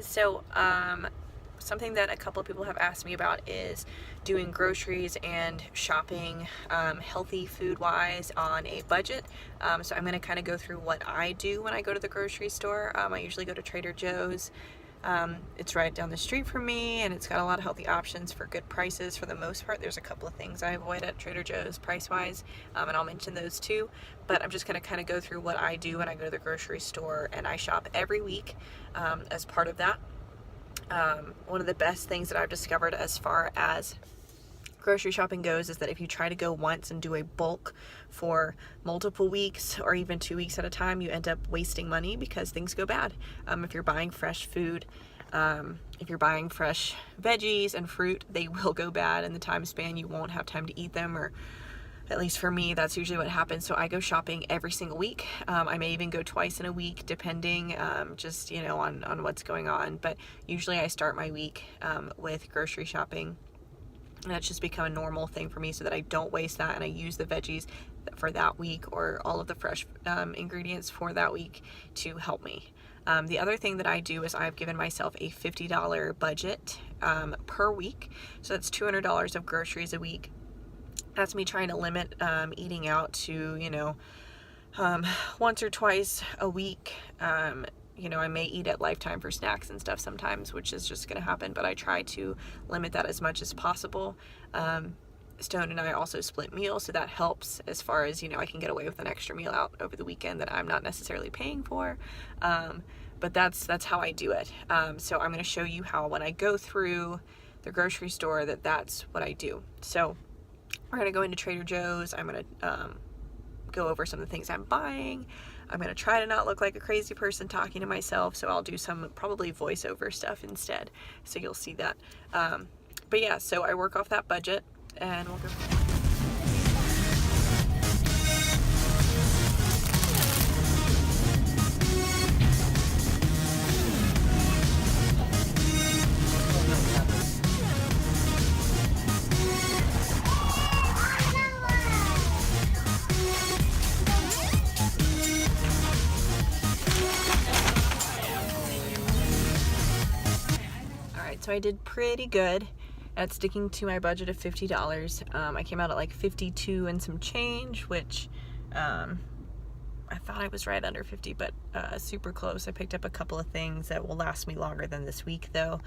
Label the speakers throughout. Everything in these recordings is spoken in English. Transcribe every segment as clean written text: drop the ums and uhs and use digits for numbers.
Speaker 1: guys. Something that a couple of people have asked me about is doing groceries and shopping healthy food wise on a budget. So I'm going to kind of go through what I do when I go to the grocery store. I usually go to Trader Joe's. It's right down the street from me, and it's got a lot of healthy options for good prices for the most part. There's a couple of things I avoid at Trader Joe's price-wise, and I'll mention those too. But I'm just going to kind of go through what I do when I go to the grocery store, and I shop every week as part of that. One of the best things that I've discovered as far as grocery shopping goes is that if you try to go once and do a bulk for multiple weeks or even 2 weeks at a time, you end up wasting money because things go bad. If you're buying fresh food, if you're buying fresh veggies and fruit, they will go bad in the time span. You won't have time to eat them, or at least for me, that's usually what happens. So I go shopping every single week. I may even go twice in a week, depending just, on what's going on. But usually I start my week with grocery shopping. And that's just become a normal thing for me so that I don't waste that, and I use the veggies for that week or all of the fresh ingredients for that week to help me. The other thing that I do is I've given myself a $50 budget per week. So that's $200 of groceries a week. That's me trying to limit eating out to, once or twice a week. I may eat at Lifetime for snacks and stuff sometimes, which is just going to happen, but I try to limit that as much as possible. Stone and I also split meals, so that helps as far as, I can get away with an extra meal out over the weekend that I'm not necessarily paying for. But that's how I do it. So I'm going to show you how when I go through the grocery store that's what I do. So we're going to go into Trader Joe's. I'm going to go over some of the things I'm buying. I'm going to try to not look like a crazy person talking to myself, so I'll do some probably voiceover stuff instead, so you'll see that. But yeah, so I work off that budget, and we'll go from there. So I did pretty good at sticking to my budget of $50. I came out at like 52 and some change, which I thought I was right under 50, but super close. I picked up a couple of things that will last me longer than this week though.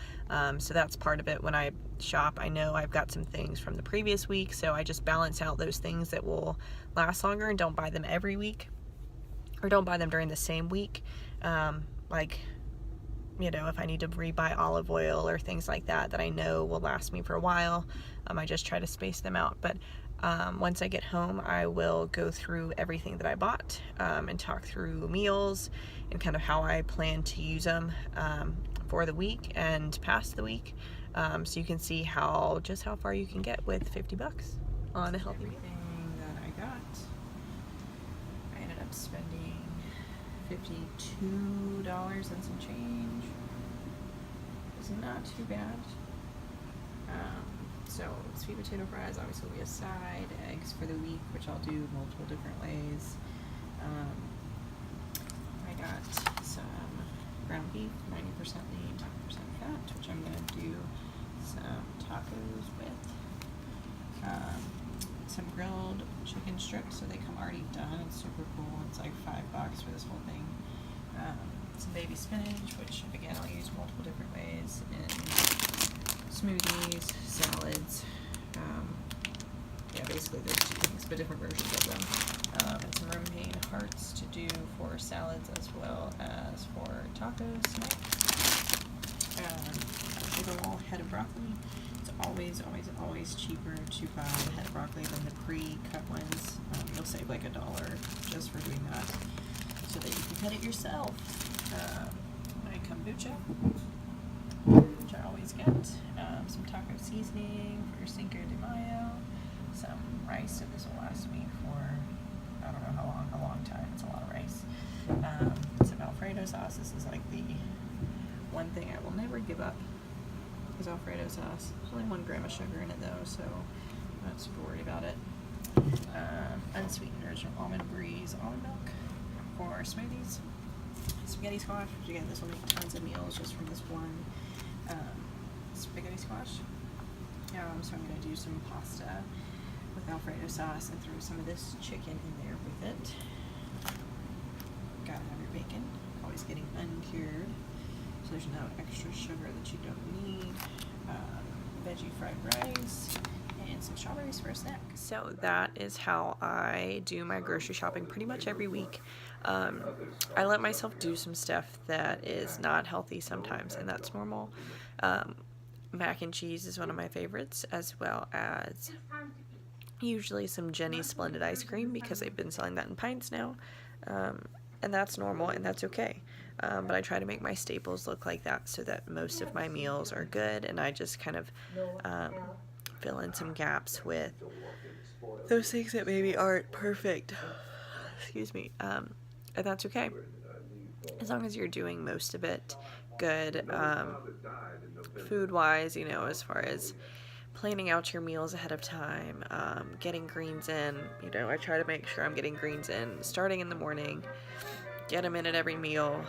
Speaker 1: So that's part of it. When I shop, I know I've got some things from the previous week, so I just balance out those things that will last longer and don't buy them every week, or don't buy them during the same week. If I need to rebuy olive oil or things like that I know will last me for a while, I just try to space them out. But once I get home, I will go through everything that I bought and talk through meals and kind of how I plan to use them for the week and past the week, so you can see how far you can get with $50 on a healthy meal. Everything that I got, I ended up spending $52 and some change. It's not too bad. So sweet potato fries obviously will be a side, eggs for the week, which I'll do multiple different ways. I got some ground beef, 90% lean, 10% fat, which I'm going to do some tacos with. Some grilled chicken strips, so they come already done. It's super cool. It's like $5 for this whole thing. Some baby spinach, which again I'll use multiple different ways in smoothies, salads. Basically those two things, but different versions of them. And some romaine hearts to do for salads as well as for tacos tonight. A big ol' head of broccoli. It's always cheaper to buy the head of broccoli than the pre-cut ones. You'll save like $1 just for doing that, so that you can cut it yourself. My kombucha, which I always get. Some taco seasoning for your Cinco de Mayo. Some rice, so this will last me for I don't know how long, a long time. It's a lot of rice. Some Alfredo sauce. This is like the one thing I will never give up is Alfredo sauce. There's only 1 gram of sugar in it though, so I'm not super worried about it. Unsweetened original almond breeze almond milk for smoothies. Spaghetti squash, which again, this will make tons of meals just from this one spaghetti squash. So I'm going to do some pasta with Alfredo sauce and throw some of this chicken in there with it. Gotta have your bacon, always getting uncured, so there's no extra sugar that you don't need. Veggie fried rice and some strawberries for a snack. So that is how I do my grocery shopping pretty much every week. I let myself do some stuff that is not healthy sometimes, and that's normal. Mac and cheese is one of my favorites, as well as usually some Jenny's Splendid ice cream, because they've been selling that in pints now, and that's normal and that's okay. But I try to make my staples look like that so that most of my meals are good, and I just kind of fill in some gaps with those things that maybe aren't perfect. Excuse me. And that's okay, as long as you're doing most of it good. Food wise, as far as planning out your meals ahead of time, getting greens in, I try to make sure I'm getting greens in starting in the morning, get them in at every meal,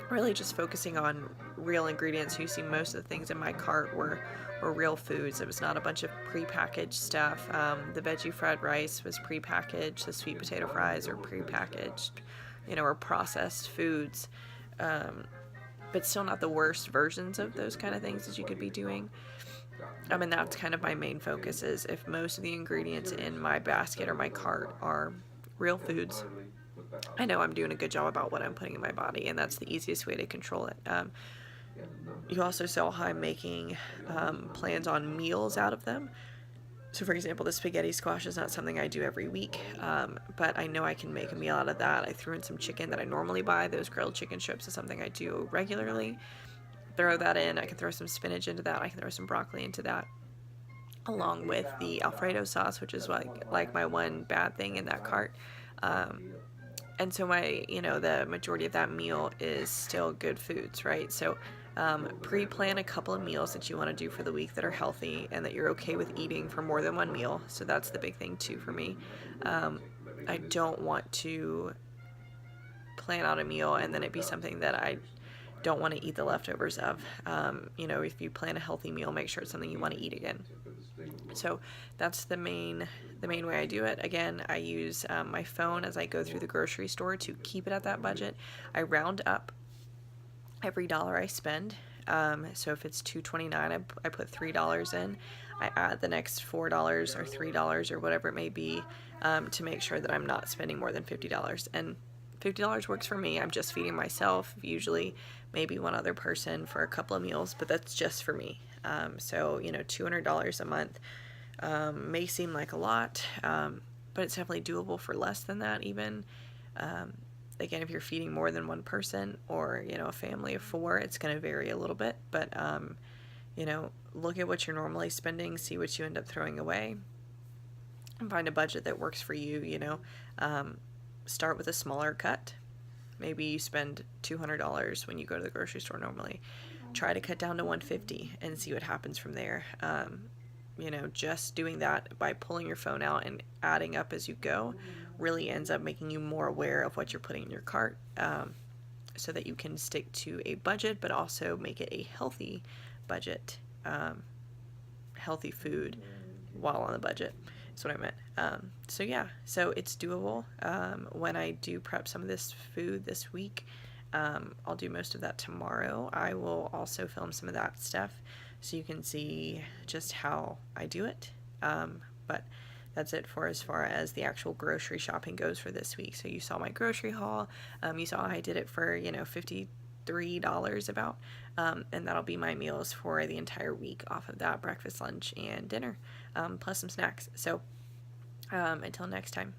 Speaker 1: really just focusing on real ingredients. You see most of the things in my cart were real foods. It was not a bunch of prepackaged stuff. The veggie fried rice was prepackaged, the sweet potato fries are prepackaged, or processed foods. But still not the worst versions of those kind of things that you could be doing. And that's kind of my main focus, is if most of the ingredients in my basket or my cart are real foods, I know I'm doing a good job about what I'm putting in my body, and that's the easiest way to control it. You also saw how I'm making plans on meals out of them. So for example, the spaghetti squash is not something I do every week, but I know I can make a meal out of that. I threw in some chicken that I normally buy. Those grilled chicken strips is something I do regularly. Throw that in. I can throw some spinach into that. I can throw some broccoli into that, along with the Alfredo sauce, which is like my one bad thing in that cart. And so the majority of that meal is still good foods, right? So pre-plan a couple of meals that you want to do for the week that are healthy and that you're okay with eating for more than one meal. So that's the big thing too for me. I don't want to plan out a meal and then it be something that I don't want to eat the leftovers of. If you plan a healthy meal, make sure it's something you want to eat again. So that's the main way I do it. Again, I use my phone as I go through the grocery store to keep it at that budget. I round up every dollar I spend. So if it's $2.29, I put $3 in. I add the next $4 or $3 or whatever it may be, to make sure that I'm not spending more than $50. And $50 works for me. I'm just feeding myself, usually maybe one other person for a couple of meals, but that's just for me. So $200 a month may seem like a lot, but it's definitely doable for less than that even. Again, if you're feeding more than one person or, a family of 4, it's going to vary a little bit. But, look at what you're normally spending, see what you end up throwing away, and find a budget that works for you, Start with a smaller cut. Maybe you spend $200 when you go to the grocery store normally. Try to cut down to $150 and see what happens from there. Just doing that by pulling your phone out and adding up as you go really ends up making you more aware of what you're putting in your cart, so that you can stick to a budget, but also make it a healthy budget, healthy food while on the budget. That's what I meant. So it's doable. When I do prep some of this food this week, I'll do most of that tomorrow. I will also film some of that stuff so you can see just how I do it. But that's it for as far as the actual grocery shopping goes for this week. So you saw my grocery haul. You saw I did it for, $53 about. And that'll be my meals for the entire week off of that: breakfast, lunch, and dinner, plus some snacks. So until next time.